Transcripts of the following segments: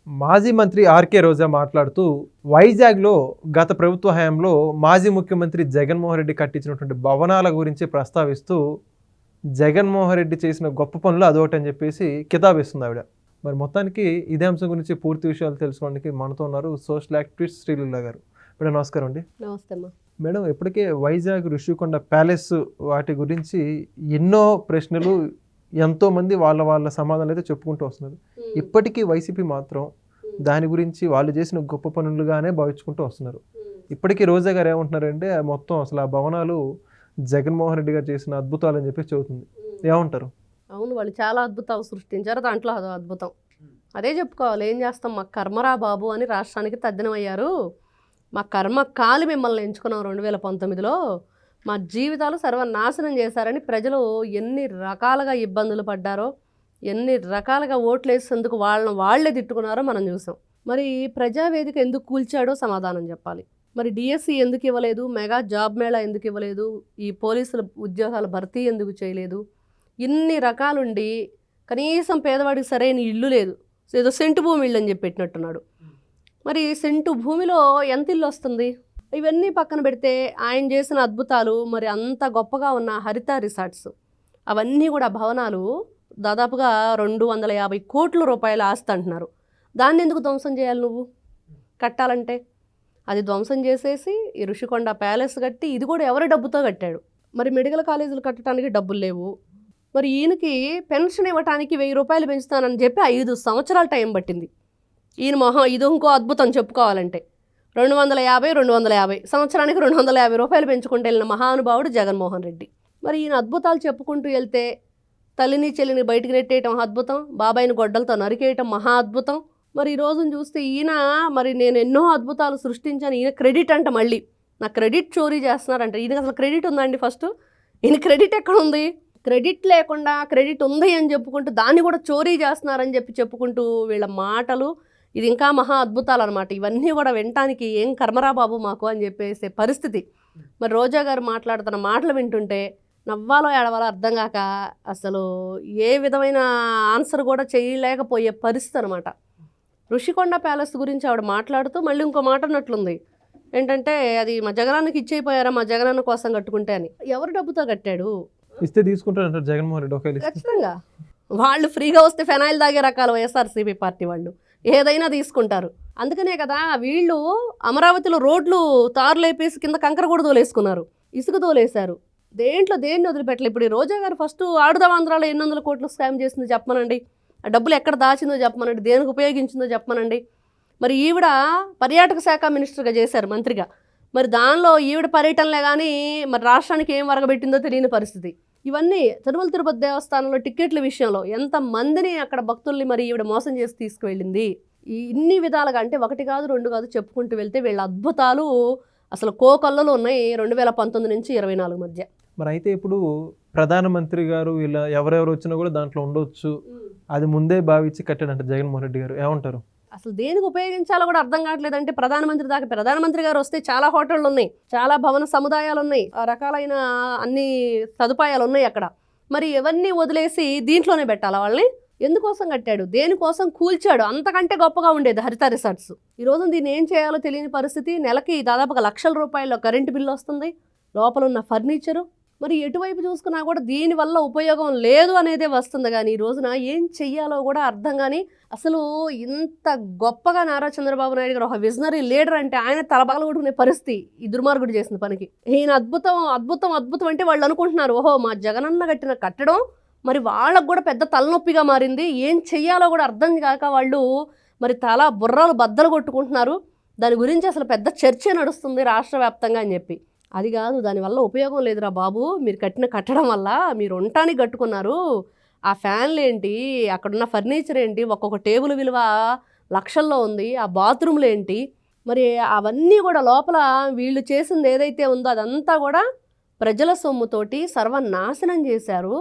మాజీ మంత్రి ఆర్కే రోజా మాట్లాడుతూ వైజాగ్లో గత ప్రభుత్వ హయాంలో మాజీ ముఖ్యమంత్రి జగన్మోహన్ రెడ్డి కట్టించినటువంటి భవనాల గురించి ప్రస్తావిస్తూ జగన్మోహన్ రెడ్డి చేసిన గొప్ప పనులు అదొకటని చెప్పేసి కితాబిస్తుంది ఆవిడ. మరి మొత్తానికి ఇదే అంశం గురించి పూర్తి విషయాలు తెలుసుకోవడానికి మనతో ఉన్నారు సోషల్ యాక్టివిస్ట్ శ్రీలీల గారు. మేడం నమస్కారం అండి. నమస్తే అమ్మా. మేడం, ఇప్పటికే వైజాగ్ ఋషికొండ ప్యాలెస్ వాటి గురించి ఎన్నో ప్రశ్నలు ఎంతోమంది వాళ్ళ సమాధానాలు అయితే చెప్పుకుంటూ వస్తున్నారు. ఇప్పటికీ వైసీపీ మాత్రం దాని గురించి వాళ్ళు చేసిన గొప్ప పనులుగానే భావించుకుంటూ వస్తున్నారు. ఇప్పటికీ రోజా గారు ఏమంటున్నారంటే మొత్తం అసలు ఆ భవనాలు జగన్మోహన్ రెడ్డి గారు చేసిన అద్భుతాలు అని చెప్పేసి చెబుతుంది. ఏమంటారు? అవును, వాళ్ళు చాలా అద్భుతాలు సృష్టించారు, దాంట్లో అదో అద్భుతం. అదే చెప్పుకోవాలి. ఏం చేస్తాం, మా కర్మరా బాబు అని రాష్ట్రానికి తద్దినమయ్యారు. మా కర్మ కాలి మిమ్మల్ని ఎంచుకున్నాం 2019లో. మా జీవితాలు సర్వనాశనం చేశారని ప్రజలు ఎన్ని రకాలుగా ఇబ్బందులు పడ్డారో, ఎన్ని రకాలుగా ఓట్లు వేసేందుకు వాళ్ళే తిట్టుకున్నారో మనం చూసాం. మరి ప్రజావేదిక ఎందుకు కూల్చాడో సమాధానం చెప్పాలి. మరి డిఎస్సి ఎందుకు ఇవ్వలేదు, మెగా జాబ్ మేళా ఎందుకు ఇవ్వలేదు, ఈ పోలీసుల ఉద్యోగాల భర్తీ ఎందుకు చేయలేదు, ఇన్ని రకాలుండి కనీసం పేదవాడికి సరైన ఇల్లు లేదు, ఏదో సెంటు భూమి ఇల్లు అని చెప్పి పెట్టినట్టున్నాడు. మరి సెంటు భూమిలో ఎంత ఇల్లు వస్తుంది? ఇవన్నీ పక్కన పెడితే ఆయన చేసిన అద్భుతాలు, మరి అంత గొప్పగా ఉన్న హరిత రిసార్ట్స్, అవన్నీ కూడా భవనాలు దాదాపుగా 250 కోట్ల రూపాయల ఆస్తి అంటున్నారు. దాన్ని ఎందుకు ధ్వంసం చేయాలి నువ్వు కట్టాలంటే? అది ధ్వంసం చేసేసి ఈ ఋషికొండ ప్యాలెస్ కట్టి, ఇది కూడా ఎవరి డబ్బుతో కట్టాడు. మరి మెడికల్ కాలేజీలు కట్టడానికి డబ్బులు లేవు. మరి ఈయనకి పెన్షన్ ఇవ్వడానికి 1000 రూపాయలు పెంచుతానని చెప్పి 5 సంవత్సరాలు టైం పట్టింది. ఈయన ఇది ఇంకో అద్భుతం చెప్పుకోవాలంటే. 250 సంవత్సరానికి 250 రూపాయలు పెంచుకుంటూ వెళ్ళిన మహానుభావుడు జగన్మోహన్ రెడ్డి. మరి ఈయన అద్భుతాలు చెప్పుకుంటూ వెళ్తే తల్లిని చెల్లిని బయటికి నెట్టేయటం అద్భుతం, బాబాయిని గొడ్డలతో నరికేయటం మహా అద్భుతం. మరి ఈ రోజును చూస్తే ఈయన మరి నేను ఎన్నో అద్భుతాలు సృష్టించాను, ఈయన క్రెడిట్ అంట, మళ్ళీ నా క్రెడిట్ చోరీ చేస్తున్నారంట. ఈయనకి అసలు క్రెడిట్ ఉందండి? ఫస్ట్ ఈయన క్రెడిట్ ఎక్కడ ఉంది? క్రెడిట్ లేకుండా క్రెడిట్ ఉంది అని చెప్పుకుంటూ దాన్ని కూడా చోరీ చేస్తున్నారని చెప్పుకుంటూ వీళ్ళ మాటలు, ఇది ఇంకా మహా అద్భుతాలు అనమాట. ఇవన్నీ కూడా వినటానికి ఏం కర్మరా బాబు మాకు అని చెప్పేసే పరిస్థితి. మరి రోజా గారు మాట్లాడుతున్న మాటలు వింటుంటే నవ్వాలో ఏడవాలో అర్థం కాక అసలు ఏ విధమైన ఆన్సర్ కూడా చేయలేకపోయే పరిస్థితి అనమాట. ఋషికొండ ప్యాలెస్ గురించి ఆవిడ మాట్లాడుతూ మళ్ళీ ఇంకో మాట అన్నట్లుంది ఏంటంటే, అది మా జగనాన్నకి ఇచ్చేయిపోయారా, మా జగనాన్న కోసం కట్టుకుంటే అని. ఎవరు డబ్బుతో కట్టాడు? ఇస్తే తీసుకుంటారంటారు జగన్మోహన్ రెడ్డి. ఖచ్చితంగా వాళ్ళు ఫ్రీగా వస్తే ఫెనాయిల్ తాగే రకాల వైఎస్ఆర్సీపీ పార్టీ వాళ్ళు ఏదైనా తీసుకుంటారు. అందుకనే కదా వీళ్ళు అమరావతిలో రోడ్లు తారులు వేపేసి కింద కంకర కూడా తోలేసుకున్నారు, ఇసుక తోలేశారు. దేన్ని వదిలిపెట్టలేదు. ఇప్పుడు ఈ రోజా గారు ఫస్ట్ ఆడుదాం ఆంధ్రాలో 800 కోట్లు స్కామ్ చేసిందో చెప్పమనండి, ఆ డబ్బులు ఎక్కడ దాచిందో చెప్పమనండి, దేనికి ఉపయోగించిందో చెప్పమనండి. మరి ఈవిడ పర్యాటక శాఖ మినిస్టర్గా చేశారు, మంత్రిగా. మరి దానిలో ఈవిడ పర్యటనలే కానీ మరి రాష్ట్రానికి ఏం వరగబెట్టిందో తెలియని పరిస్థితి. ఇవన్నీ తిరుమల తిరుపతి దేవస్థానంలో టిక్కెట్ల విషయంలో ఎంతమందిని అక్కడ భక్తుల్ని మరి ఈవిడ మోసం చేసి తీసుకువెళ్ళింది. ఇన్ని విధాలుగా అంటే 1 కాదు 2 కాదు చెప్పుకుంటూ వెళ్తే వీళ్ళ అద్భుతాలు అసలు కోకొల్లలు ఉన్నాయి 2019 నుంచి 24 మధ్య. మరి అయితే ఇప్పుడు ప్రధానమంత్రి గారు ఇలా ఎవరెవరు వచ్చినా కూడా దాంట్లో ఉండొచ్చు, అది ముందే భావించి కట్టాడంట జగన్మోహన్ రెడ్డి గారు. ఏమంటారు? అసలు దేనికి ఉపయోగించాలో కూడా అర్థం కావట్లేదంటే ప్రధానమంత్రి గారు వస్తే చాలా హోటళ్ళు ఉన్నాయి, చాలా భవన సముదాయాలు ఉన్నాయి, ఆ రకాలైన అన్ని సదుపాయాలు ఉన్నాయి అక్కడ. మరి ఇవన్నీ వదిలేసి దీంట్లోనే పెట్టాలా వాళ్ళని? ఎందుకోసం కట్టాడు, దేనికోసం కూల్చాడు? అంతకంటే గొప్పగా ఉండేది హరిత రిసార్ట్స్. ఈరోజు దీన్ని ఏం చేయాలో తెలియని పరిస్థితి. నెలకి దాదాపుగా లక్షల రూపాయల కరెంటు బిల్లు వస్తుంది, లోపల ఉన్న ఫర్నిచరు. మరి ఎటువైపు చూసుకున్నా కూడా దీనివల్ల ఉపయోగం లేదు అనేదే వస్తుంది. కానీ ఈ రోజున ఏం చెయ్యాలో కూడా అర్థం కానీ, అసలు ఇంత గొప్పగా నారా చంద్రబాబు నాయుడు గారు ఒక విజనరీ లీడర్ అంటే ఆయన తలపగలగొట్టుకునే పరిస్థితి ఈ దుర్మార్గుడు చేసిన పనికి. ఈయన అద్భుతం అద్భుతం అద్భుతం అంటే వాళ్ళు అనుకుంటున్నారు, ఓహో మా జగనన్న కట్టిన కట్టడం మరి వాళ్ళకు కూడా పెద్ద తలనొప్పిగా మారింది, ఏం చెయ్యాలో కూడా అర్థం కాక వాళ్ళు మరి బుర్రలు బద్దలు కొట్టుకుంటున్నారు. దాని గురించి అసలు పెద్ద చర్చ నడుస్తుంది రాష్ట్ర వ్యాప్తంగా అని చెప్పి. అది కాదు, దానివల్ల ఉపయోగం లేదురా బాబు, మీరు కట్టడం వల్ల మీరు ఉండటానికి కట్టుకున్నారు, ఆ ఫ్యాన్లు ఏంటి, అక్కడున్న ఫర్నిచర్ ఏంటి, ఒక్కొక్క టేబుల్ విలువ లక్షల్లో ఉంది, ఆ బాత్రూమ్లు ఏంటి, మరి అవన్నీ కూడా లోపల వీళ్ళు చేసింది ఏదైతే ఉందో అదంతా కూడా ప్రజల సొమ్ముతోటి సర్వనాశనం చేశారు.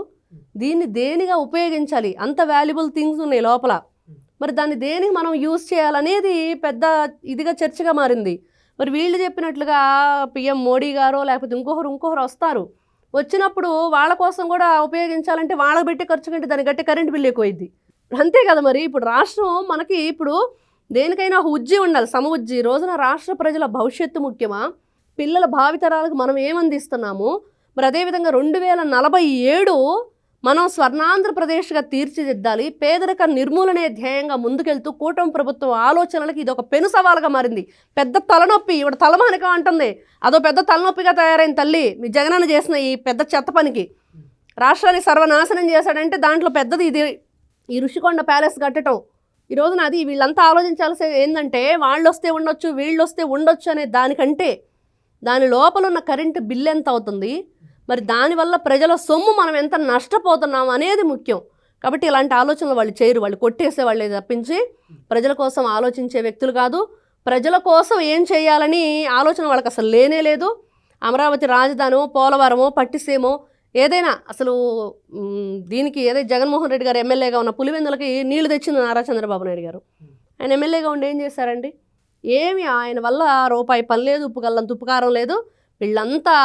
దీన్ని దేనిగా ఉపయోగించాలి? అంత వాల్యుబుల్ థింగ్స్ ఉన్నాయి లోపల, మరి దాన్ని దేనికి మనం యూజ్ చేయాలనేది పెద్ద ఇదిగా చర్చగా మారింది. మరి వీళ్ళు చెప్పినట్లుగా పిఎం మోడీ గారో లేకపోతే ఇంకొకరు వస్తారు, వచ్చినప్పుడు వాళ్ళ కోసం కూడా ఉపయోగించాలంటే వాళ్ళకి పెట్టే ఖర్చు కంటే దాన్ని గట్టి కరెంట్ బిల్లు ఎక్కువైద్ది. అంతే కదా. మరి ఇప్పుడు రాష్ట్రం మనకి ఇప్పుడు దేనికైనా ఒక ఉజ్జి ఉండాలి, సమ ఉజ్జి. రోజున రాష్ట్ర ప్రజల భవిష్యత్తు ముఖ్యమా, పిల్లల భావితరాలకు మనం ఏమందిస్తున్నాము? మరి అదేవిధంగా 2047 మనం స్వర్ణాంధ్రప్రదేశ్గా తీర్చిదిద్దాలి. పేదరిక నిర్మూలనే ధ్యేయంగా ముందుకెళ్తూ కూటమి ప్రభుత్వం ఆలోచనలకు ఇది ఒక పెను సవాలుగా మారింది. పెద్ద తలనొప్పి, ఇవిడ తలమానికం అంటుంది, అదో పెద్ద తలనొప్పిగా తయారైన తల్లి మీ జగనన్న చేసిన ఈ పెద్ద చెత్త పనికి. రాష్ట్రాన్ని సర్వనాశనం చేశాడంటే దాంట్లో పెద్దది ఇది, ఈ ఋషికొండ ప్యాలెస్ కట్టడం. ఈ రోజున అది వీళ్ళంతా ఆలోచించాల్సి ఏంటంటే వాళ్ళు వస్తే ఉండొచ్చు, వీళ్ళు వస్తే ఉండొచ్చు అనే దానికంటే దాని లోపల ఉన్న కరెంటు బిల్ ఎంత అవుతుంది, మరి దానివల్ల ప్రజల సొమ్ము మనం ఎంత నష్టపోతున్నాం అనేది ముఖ్యం. కాబట్టి ఇలాంటి ఆలోచనలు వాళ్ళు చేయరు, వాళ్ళు కొట్టేసే వాళ్ళే తప్పించి ప్రజల కోసం ఆలోచించే వ్యక్తులు కాదు. ప్రజల కోసం ఏం చేయాలని ఆలోచన వాళ్ళకి అసలు లేనే లేదు. అమరావతి రాజధానో, పోలవరమో, పట్టిసీమో ఏదైనా అసలు దీనికి ఏదైతే జగన్మోహన్ రెడ్డి గారు ఎమ్మెల్యేగా ఉన్న పులివెందులకి నీళ్లు తెచ్చింది నారా చంద్రబాబు నాయుడు గారు. ఆయన ఎమ్మెల్యేగా ఉండి ఏం చేశారండి? ఏమి ఆయన వల్ల రూపాయి పని లేదు, ఉప్పు కల్లంత ఉప్పుకారం లేదు. వీళ్ళంతా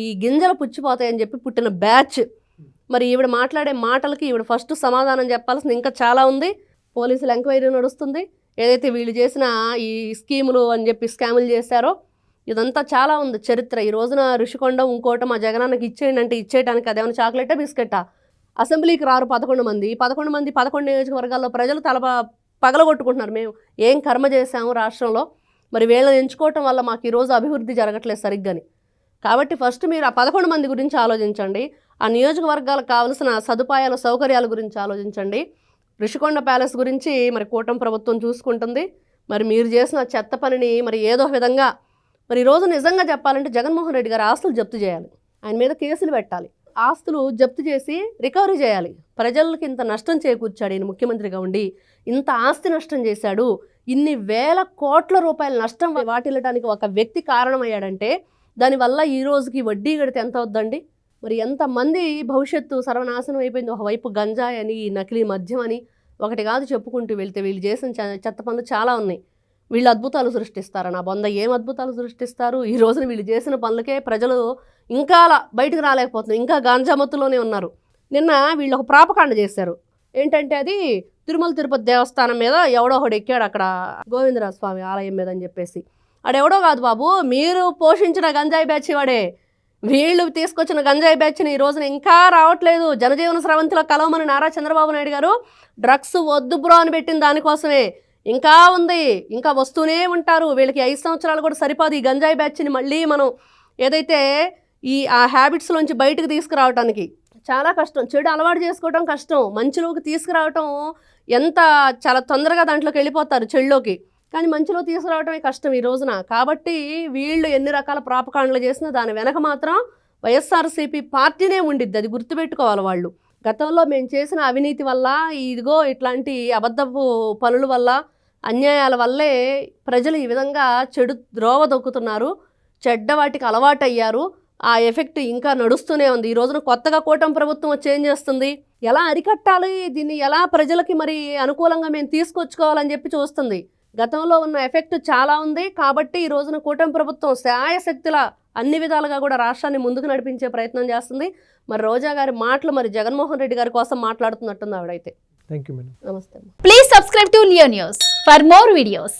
ఈ గింజలు పుచ్చిపోతాయని చెప్పి పుట్టిన బ్యాచ్. మరి ఈవిడ మాట్లాడే మాటలకి ఈవిడ ఫస్ట్ సమాధానం చెప్పాల్సింది ఇంకా చాలా ఉంది. పోలీసులు ఎంక్వైరీ నడుస్తుంది. ఏదైతే వీళ్ళు చేసిన ఈ స్కీములు అని చెప్పి స్కాములు చేశారో ఇదంతా చాలా ఉంది చరిత్ర. ఈ రోజున ఋషికొండ ఇంకోట మా జగనాన్నకి ఇచ్చేయండి అంటే ఇచ్చేయడానికి అదేమైనా చాక్లెటా బిస్కెటా? అసెంబ్లీకి రారు 11 మంది 11 నియోజకవర్గాల్లో ప్రజలు పగలగొట్టుకుంటున్నారు. మేము ఏం కర్మ చేశాము రాష్ట్రంలో, మరి వీళ్ళని ఎంచుకోవటం వల్ల మాకు ఈరోజు అభివృద్ధి జరగట్లేదు సరిగ్గాని. కాబట్టి ఫస్ట్ మీరు ఆ 11 మంది గురించి ఆలోచించండి, ఆ నియోజకవర్గాలకు కావాల్సిన సదుపాయాల సౌకర్యాల గురించి ఆలోచించండి. ఋషికొండ ప్యాలెస్ గురించి మరి కూటమి ప్రభుత్వం చూసుకుంటుంది. మరి మీరు చేసిన చెత్త పనిని మరి ఏదో విధంగా మరి ఈరోజు నిజంగా చెప్పాలంటే జగన్మోహన్ రెడ్డి గారు ఆస్తులు జప్తు చేయాలి, ఆయన మీద కేసులు పెట్టాలి, ఆస్తులు జప్తు చేసి రికవరీ చేయాలి. ప్రజలకి ఇంత నష్టం చేకూర్చాడు ఈయన ముఖ్యమంత్రిగా ఉండి, ఇంత ఆస్తి నష్టం చేశాడు, ఇన్ని వేల కోట్ల రూపాయల నష్టం వాటిల్లడానికి ఒక వ్యక్తి కారణమయ్యాడంటే దానివల్ల ఈ రోజుకి వడ్డీ కడితే ఎంత అవుద్దండి? మరి ఎంతమంది భవిష్యత్తు సర్వనాశనం అయిపోయింది. ఒకవైపు గంజాయి అని, నకిలీ మద్యం అని, ఒకటి కాదు చెప్పుకుంటూ వెళ్తే వీళ్ళు చేసిన చెత్త పనులు చాలా ఉన్నాయి. వీళ్ళు అద్భుతాలు సృష్టిస్తారు, నా బొంద ఏం అద్భుతాలు సృష్టిస్తారు? ఈ రోజున వీళ్ళు చేసిన పనులకే ప్రజలు ఇంకా అలా బయటకు రాలేకపోతున్నారు, ఇంకా గాంజా మత్తులోనే ఉన్నారు. నిన్న వీళ్ళు ఒక ప్రాపకాండ చేశారు. ఏంటంటే అది తిరుమల తిరుపతి దేవస్థానం మీద ఎవడో ఒకడు ఎక్కాడు అక్కడ గోవిందరాజ స్వామి ఆలయం మీద అని చెప్పేసి. ఆడెవడో కాదు బాబు, మీరు పోషించిన గంజాయి బ్యాచ్ వాడే. వీళ్ళు తీసుకొచ్చిన గంజాయి బ్యాచ్ని ఈ రోజున ఇంకా రావట్లేదు. జనజీవన స్రవంతిలో కలవమని నారా చంద్రబాబు నాయుడు గారు డ్రగ్స్ వద్దు బ్రో అని పెట్టిన దానికోసమే. ఇంకా ఉంది, ఇంకా వస్తూనే ఉంటారు. వీళ్ళకి 5 సంవత్సరాలు కూడా సరిపోదు ఈ గంజాయి బ్యాచ్ని మళ్ళీ మనం ఏదైతే ఆ హ్యాబిట్స్లోంచి బయటకు తీసుకురావటానికి. చాలా కష్టం, చెడు అలవాటు చేసుకోవటం కష్టం, మంచిలోకి తీసుకురావటం చాలా తొందరగా దాంట్లోకి వెళ్ళిపోతారు చెడులోకి, కానీ మంచిలో తీసుకురావటమే కష్టం ఈ రోజున. కాబట్టి వీళ్ళు ఎన్ని రకాల ప్రాపకాండలు చేసినా దాని వెనక మాత్రం వైఎస్ఆర్సీపీ పార్టీనే ఉండిద్ది, అది గుర్తుపెట్టుకోవాలి వాళ్ళు. గతంలో మేము చేసిన అవినీతి వల్ల, ఇదిగో ఇట్లాంటి అబద్ధపు పనుల వల్ల, అన్యాయాల వల్లే ప్రజలు ఈ విధంగా చెడు ద్రోవ దొక్కుతున్నారు, చెడ్డ వాటికి అలవాటయ్యారు. ఆ ఎఫెక్ట్ ఇంకా నడుస్తూనే ఉంది. ఈ రోజున కొత్తగా కూటమి ప్రభుత్వం వచ్చి ఏం చేస్తుంది, ఎలా అరికట్టాలి దీన్ని, ఎలా ప్రజలకి మరి అనుకూలంగా మేము తీసుకొచ్చుకోవాలని చెప్పి చూస్తుంది. గతంలో ఉన్న ఎఫెక్ట్ చాలా ఉంది. కాబట్టి ఈ రోజున కూటమి ప్రభుత్వం శాయశక్తుల అన్ని విధాలుగా కూడా రాష్ట్రాన్ని ముందుకు నడిపించే ప్రయత్నం చేస్తుంది. మరి రోజా గారి మాటలు మరి జగన్మోహన్ రెడ్డి గారి కోసం మాట్లాడుతున్నట్టుంది ఆవిడైతే. Thank you madam. నమస్తే. Please subscribe to Leo news for more videos.